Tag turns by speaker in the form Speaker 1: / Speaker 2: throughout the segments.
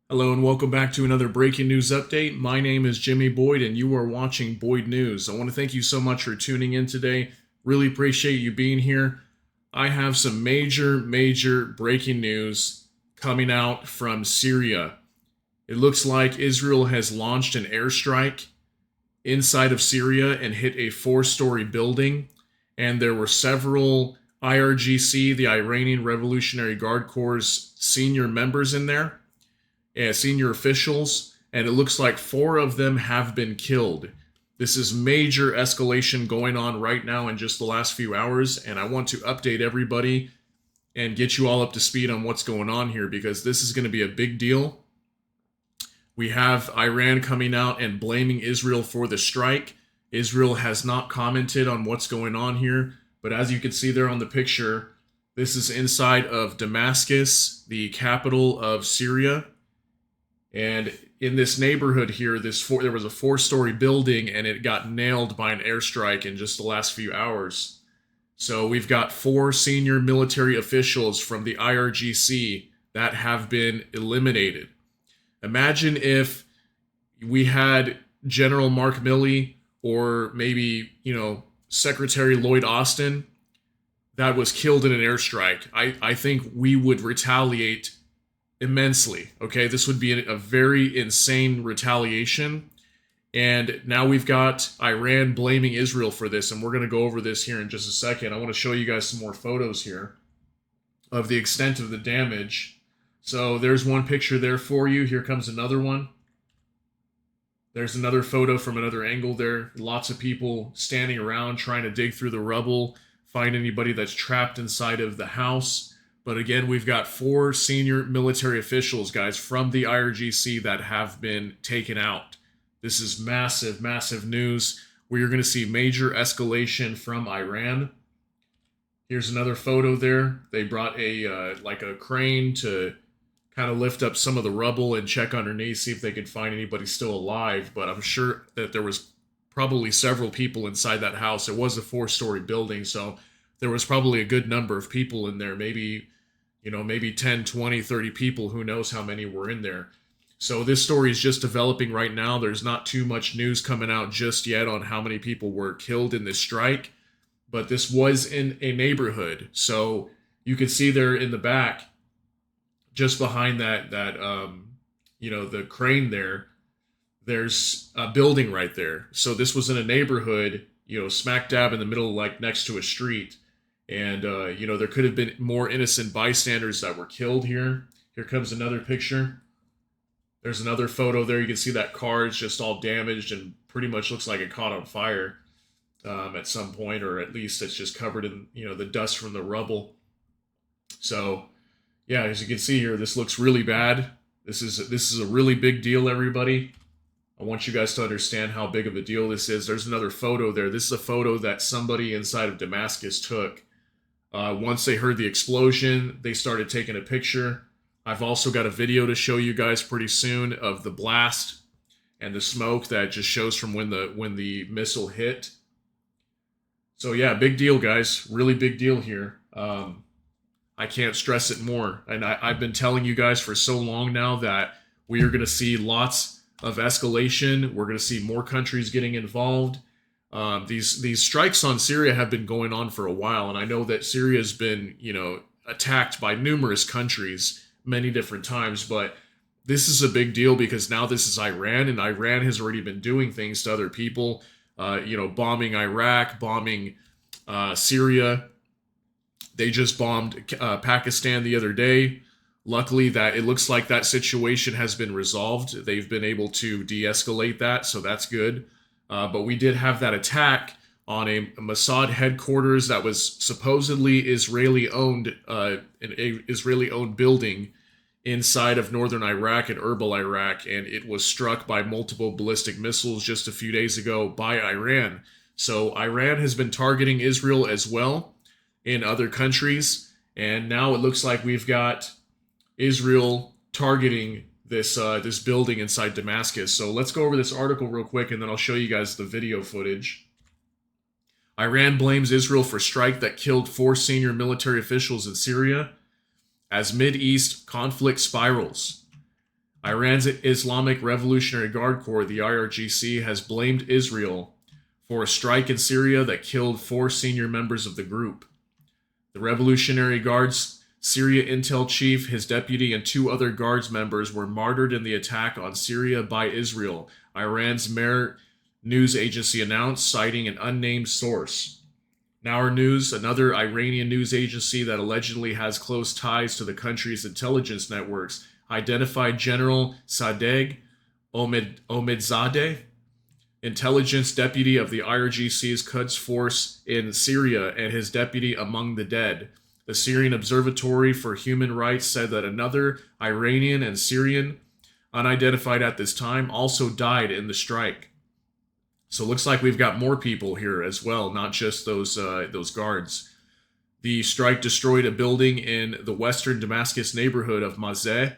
Speaker 1: Hello and welcome back to another breaking news update. My name is Jimmy Boyd and you are watching Boyd News. I want to thank you so much for tuning in today. Really appreciate you being here. I have some major breaking news coming out from Syria. It looks like Israel has launched an airstrike inside of Syria and hit a four-story building, and there were several Irgc, the Iranian Revolutionary Guard Corps' senior members in there, senior officials, and it looks like four of them have been killed. This is major escalation going on right now in just the last few hours, and I want to update everybody and get you all up to speed on what's going on here because this is going to be a big deal. We have Iran coming out and blaming Israel for the strike. Israel has not commented on what's going on here, but as you can see there on the picture, this is inside of Damascus, the capital of Syria. And in this neighborhood here, there was a four-story building, and it got nailed by an airstrike in just the last few hours. So we've got four senior military officials from the Irgc that have been eliminated. Imagine if we had General Mark Milley or maybe, Secretary Lloyd Austin that was killed in an airstrike. I think we would retaliate immensely. Okay, this would be a very insane retaliation. And now we've got Iran blaming Israel for this, and we're going to go over this here in just a second. I want to show you guys some more photos here of the extent of the damage. So there's one picture there for you. Here comes another one. There's another photo from another angle there. Lots of people standing around trying to dig through the rubble, find anybody that's trapped inside of the house. But again, we've got four senior military officials, guys, from the Irgc that have been taken out. This is massive news. We are going to see major escalation from Iran. Here's another photo there. They brought a crane to kind of lift up some of the rubble and check underneath, see if they could find anybody still alive. But I'm sure that there was probably several people inside that house. It was a four-story building, so there was probably a good number of people in there, maybe 10, 20, 30 people, who knows how many were in there. So this story is just developing right now. There's not too much news coming out just yet on how many people were killed in this strike, but this was in a neighborhood. So you can see there in the back, just behind the crane there's a building right there. So this was in a neighborhood, smack dab in the middle, like next to a street. And, there could have been more innocent bystanders that were killed here. Here comes another picture. There's another photo there. You can see that car is just all damaged and pretty much looks like it caught on fire at some point, or at least it's just covered in, the dust from the rubble. So, yeah, as you can see here, this looks really bad. This is a really big deal, everybody. I want you guys to understand how big of a deal this is. There's another photo there. This is a photo that somebody inside of Damascus took. Once they heard the explosion, they started taking a picture. I've also got a video to show you guys pretty soon of the blast and the smoke that just shows from when the missile hit. So yeah, big deal, guys. Really big deal here. I can't stress it more. And I've been telling you guys for so long now that we are going to see lots of escalation. We're going to see more countries getting involved. These strikes on Syria have been going on for a while, and I know that Syria has been, attacked by numerous countries many different times, but this is a big deal because now this is Iran, and Iran has already been doing things to other people, bombing Iraq, bombing Syria. They just bombed Pakistan the other day. Luckily, that it looks like that situation has been resolved. They've been able to de-escalate that, so that's good. But we did have that attack on a Mossad headquarters that was supposedly Israeli-owned, an Israeli-owned building inside of northern Iraq and Erbil, Iraq, and it was struck by multiple ballistic missiles just a few days ago by Iran. So Iran has been targeting Israel as well in other countries, and now it looks like we've got Israel targeting this building inside Damascus. So let's go over this article real quick, and then I'll show you guys the video footage. Iran blames Israel for strike that killed 4 senior military officials in Syria as Mideast conflict spirals. Iran's Islamic Revolutionary Guard Corps, the IRGC, has blamed Israel for a strike in Syria that killed 4 senior members of the group. The Revolutionary Guard's Syria intel chief, his deputy, and 2 other guards members were martyred in the attack on Syria by Israel, Iran's Mer news agency announced, citing an unnamed source. Now News, another Iranian news agency that allegedly has close ties to the country's intelligence networks, identified General Sadegh Omidzadeh, intelligence deputy of the IRGC's Quds Force in Syria, and his deputy among the dead. The Syrian Observatory for Human Rights said that another Iranian and Syrian, unidentified at this time, also died in the strike. So it looks like we've got more people here as well, not just those guards. The strike destroyed a building in the western Damascus neighborhood of Mazeh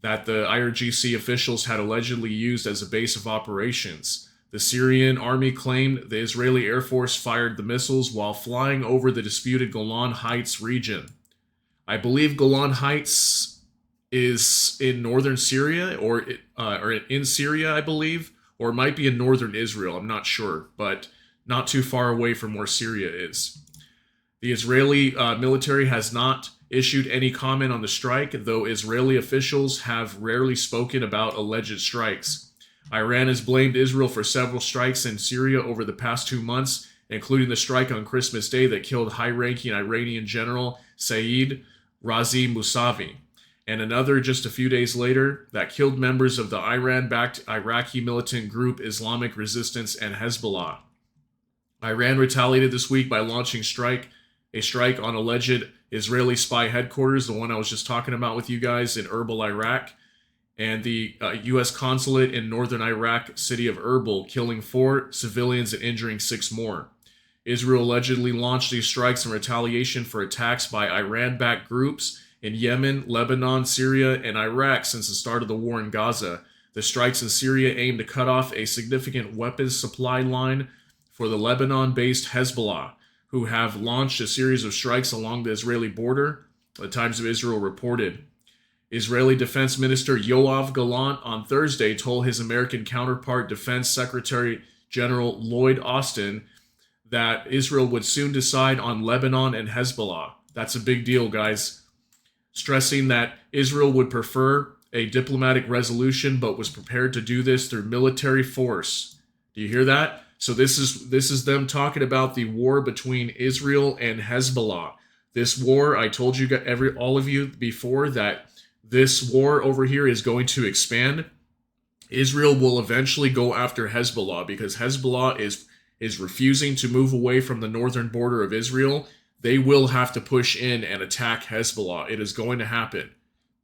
Speaker 1: that the IRGC officials had allegedly used as a base of operations. The Syrian army claimed the Israeli Air Force fired the missiles while flying over the disputed Golan Heights region. I believe Golan Heights is in northern Syria, or in Syria, I believe, or it might be in northern Israel, I'm not sure, but not too far away from where Syria is. The Israeli military has not issued any comment on the strike, though Israeli officials have rarely spoken about alleged strikes. Iran has blamed Israel for several strikes in Syria over the past 2 months, including the strike on Christmas Day that killed high-ranking Iranian General Saeed Razi Mousavi, and another just a few days later that killed members of the Iran-backed Iraqi militant group Islamic Resistance and Hezbollah. Iran retaliated this week by launching a strike on alleged Israeli spy headquarters, the one I was just talking about with you guys in Erbil, Iraq, and the U.S. consulate in northern Iraq city of Erbil, killing 4 civilians and injuring 6 more. Israel allegedly launched these strikes in retaliation for attacks by Iran-backed groups in Yemen, Lebanon, Syria, and Iraq since the start of the war in Gaza. The strikes in Syria aim to cut off a significant weapons supply line for the Lebanon-based Hezbollah, who have launched a series of strikes along the Israeli border, the Times of Israel reported. Israeli Defense Minister Yoav Gallant on Thursday told his American counterpart, Defense Secretary General Lloyd Austin, that Israel would soon decide on Lebanon and Hezbollah. That's a big deal, guys. Stressing that Israel would prefer a diplomatic resolution, but was prepared to do this through military force. Do you hear that? So this is them talking about the war between Israel and Hezbollah. This war, I told you all of you before that this war over here is going to expand. Israel will eventually go after Hezbollah because Hezbollah is refusing to move away from the northern border of Israel. They will have to push in and attack Hezbollah. It is going to happen,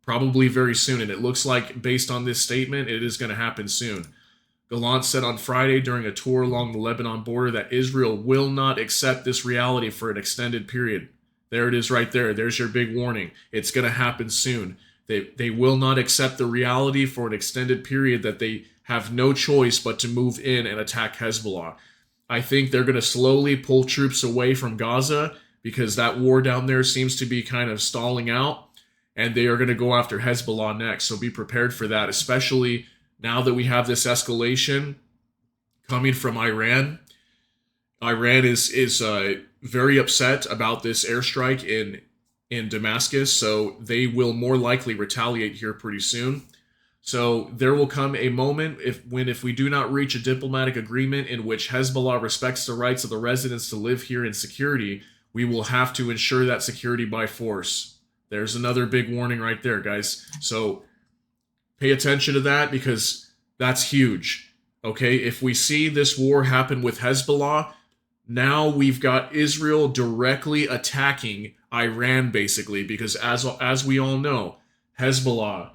Speaker 1: probably very soon. And it looks like, based on this statement, it is going to happen soon. Gallant said on Friday during a tour along the Lebanon border that Israel will not accept this reality for an extended period. There it is right there. There's your big warning. It's going to happen soon. They will not accept the reality for an extended period that they have no choice but to move in and attack Hezbollah. I think they're going to slowly pull troops away from Gaza because that war down there seems to be kind of stalling out, and they are going to go after Hezbollah next. So be prepared for that, especially now that we have this escalation coming from Iran. Iran is very upset about this airstrike in Damascus, so they will more likely retaliate here pretty soon. So there will come a moment if we do not reach a diplomatic agreement in which Hezbollah respects the rights of the residents to live here in security, we will have to ensure that security by force. There's another big warning right there, guys. So pay attention to that because that's huge. Okay, if we see this war happen with Hezbollah, now we've got Israel directly attacking Iran, basically, because as we all know, Hezbollah,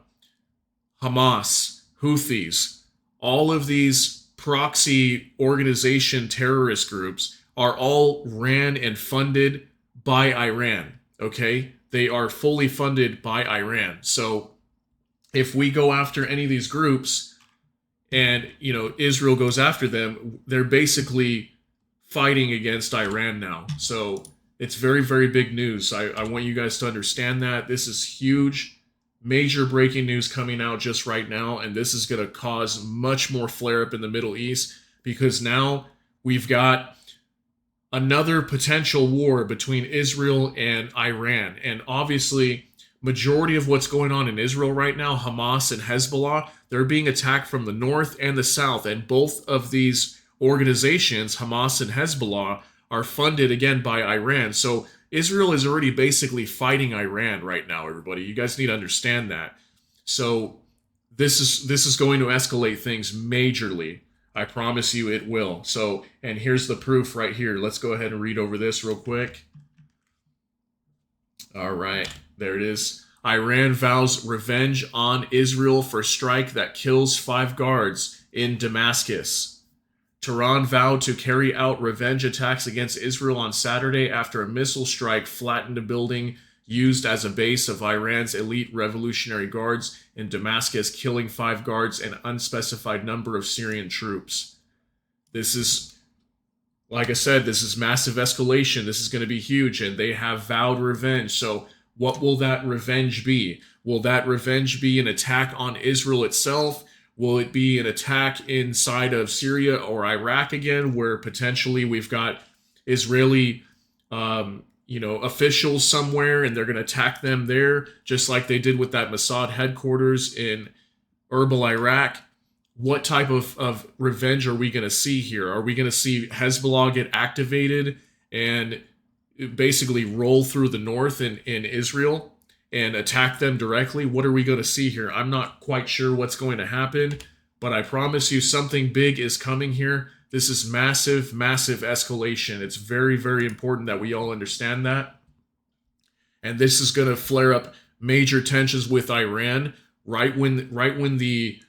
Speaker 1: Hamas, Houthis, all of these proxy organization terrorist groups are all ran and funded by Iran, okay? They are fully funded by Iran. So if we go after any of these groups and, Israel goes after them, they're basically fighting against Iran now. So it's very, very big news. I want you guys to understand that. This is huge, major breaking news coming out just right now, and this is going to cause much more flare up in the Middle East, because now we've got another potential war between Israel and Iran. And obviously, majority of what's going on in Israel right now, Hamas and Hezbollah, they're being attacked from the north and the south, and both of these organizations, Hamas and Hezbollah, are funded again by Iran. So Israel is already basically fighting Iran right now, everybody. You guys need to understand that. So this is going to escalate things majorly. I promise you it will. So, and here's the proof right here. Let's go ahead and read over this real quick. All right, there it is. Iran vows revenge on Israel for strike that kills 5 guards in Damascus. Tehran vowed to carry out revenge attacks against Israel on Saturday after a missile strike flattened a building used as a base of Iran's elite Revolutionary Guards in Damascus, killing 5 guards and an unspecified number of Syrian troops. This is, like I said, this is massive escalation. This is going to be huge, and they have vowed revenge. So what will that revenge be? Will that revenge be an attack on Israel itself? Will it be an attack inside of Syria or Iraq again, where potentially we've got Israeli officials somewhere, and they're going to attack them there, just like they did with that Mossad headquarters in Erbil, Iraq? What type of revenge are we going to see here? Are we going to see Hezbollah get activated and basically roll through the north in Israel and attack them directly? What are we going to see here? I'm not quite sure what's going to happen, but I promise you something big is coming here. This is massive, massive escalation. It's very, very important that we all understand that. And this is going to flare up major tensions with Iran right when the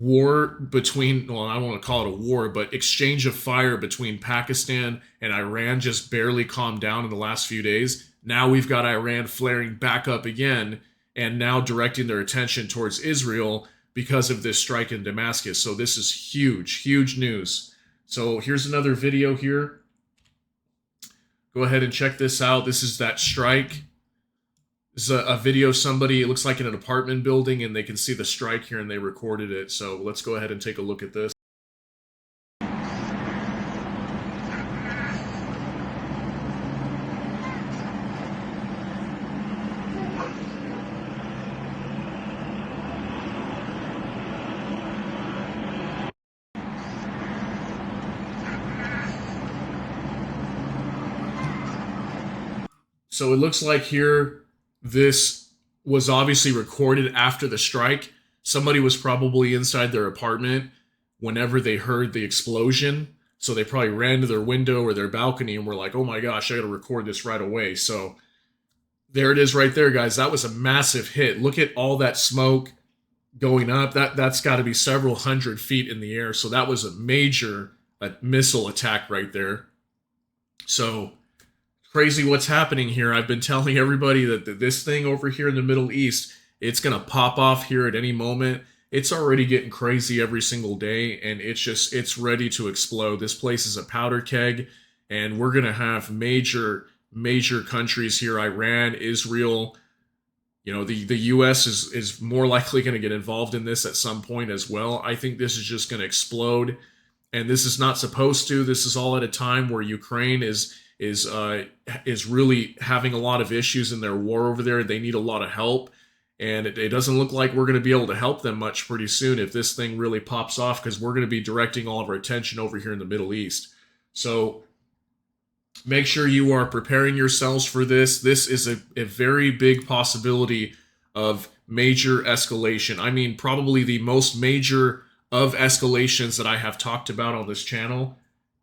Speaker 1: war between, well, I don't want to call it a war, but exchange of fire between Pakistan and Iran just barely calmed down in the last few days. Now we've got Iran flaring back up again and now directing their attention towards Israel because of this strike in Damascus. So this is huge, huge news. So here's another video here. Go ahead and check this out. This is that strike. This is a video somebody, it looks like in an apartment building, and they can see the strike here and they recorded it. So let's go ahead and take a look at this. So it looks like here, this was obviously recorded after the strike. Somebody was probably inside their apartment whenever they heard the explosion. So they probably ran to their window or their balcony and were like, oh my gosh, I gotta record this right away. So there it is right there, guys. That was a massive hit. Look at all that smoke going up. That's gotta be several hundred feet in the air. So that was a major missile attack right there. So crazy what's happening here. I've been telling everybody that this thing over here in the Middle East, it's going to pop off here at any moment. It's already getting crazy every single day, and it's ready to explode. This place is a powder keg, and we're going to have major countries here, Iran, Israel. You know, the U.S. is more likely going to get involved in this at some point as well. I think this is just going to explode, and this is not supposed to. This is all at a time where Ukraine is really having a lot of issues in their war over there. They need a lot of help, and it doesn't look like we're going to be able to help them much pretty soon if this thing really pops off, because we're going to be directing all of our attention over here in the Middle East. So make sure you are preparing yourselves for this. This is a very big possibility of major escalation. I mean, probably the most major of escalations that I have talked about on this channel.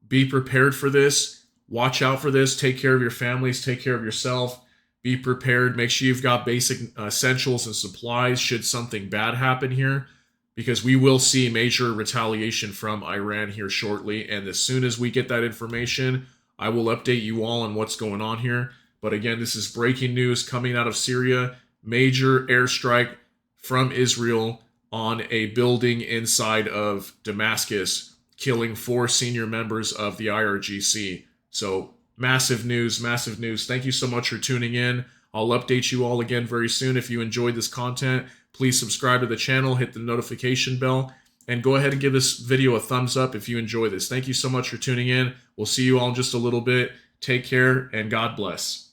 Speaker 1: Be prepared for this. Watch out for this. Take care of your families. Take care of yourself. Be prepared. Make sure you've got basic essentials and supplies should something bad happen here, because we will see major retaliation from Iran here shortly. And as soon as we get that information, I will update you all on what's going on here. But again, this is breaking news coming out of Syria. Major airstrike from Israel on a building inside of Damascus, killing 4 senior members of the Irgc. So massive news, massive news. Thank you so much for tuning in. I'll update you all again very soon. If you enjoyed this content, please subscribe to the channel, hit the notification bell, and go ahead and give this video a thumbs up if you enjoy this. Thank you so much for tuning in. We'll see you all in just a little bit. Take care, and God bless.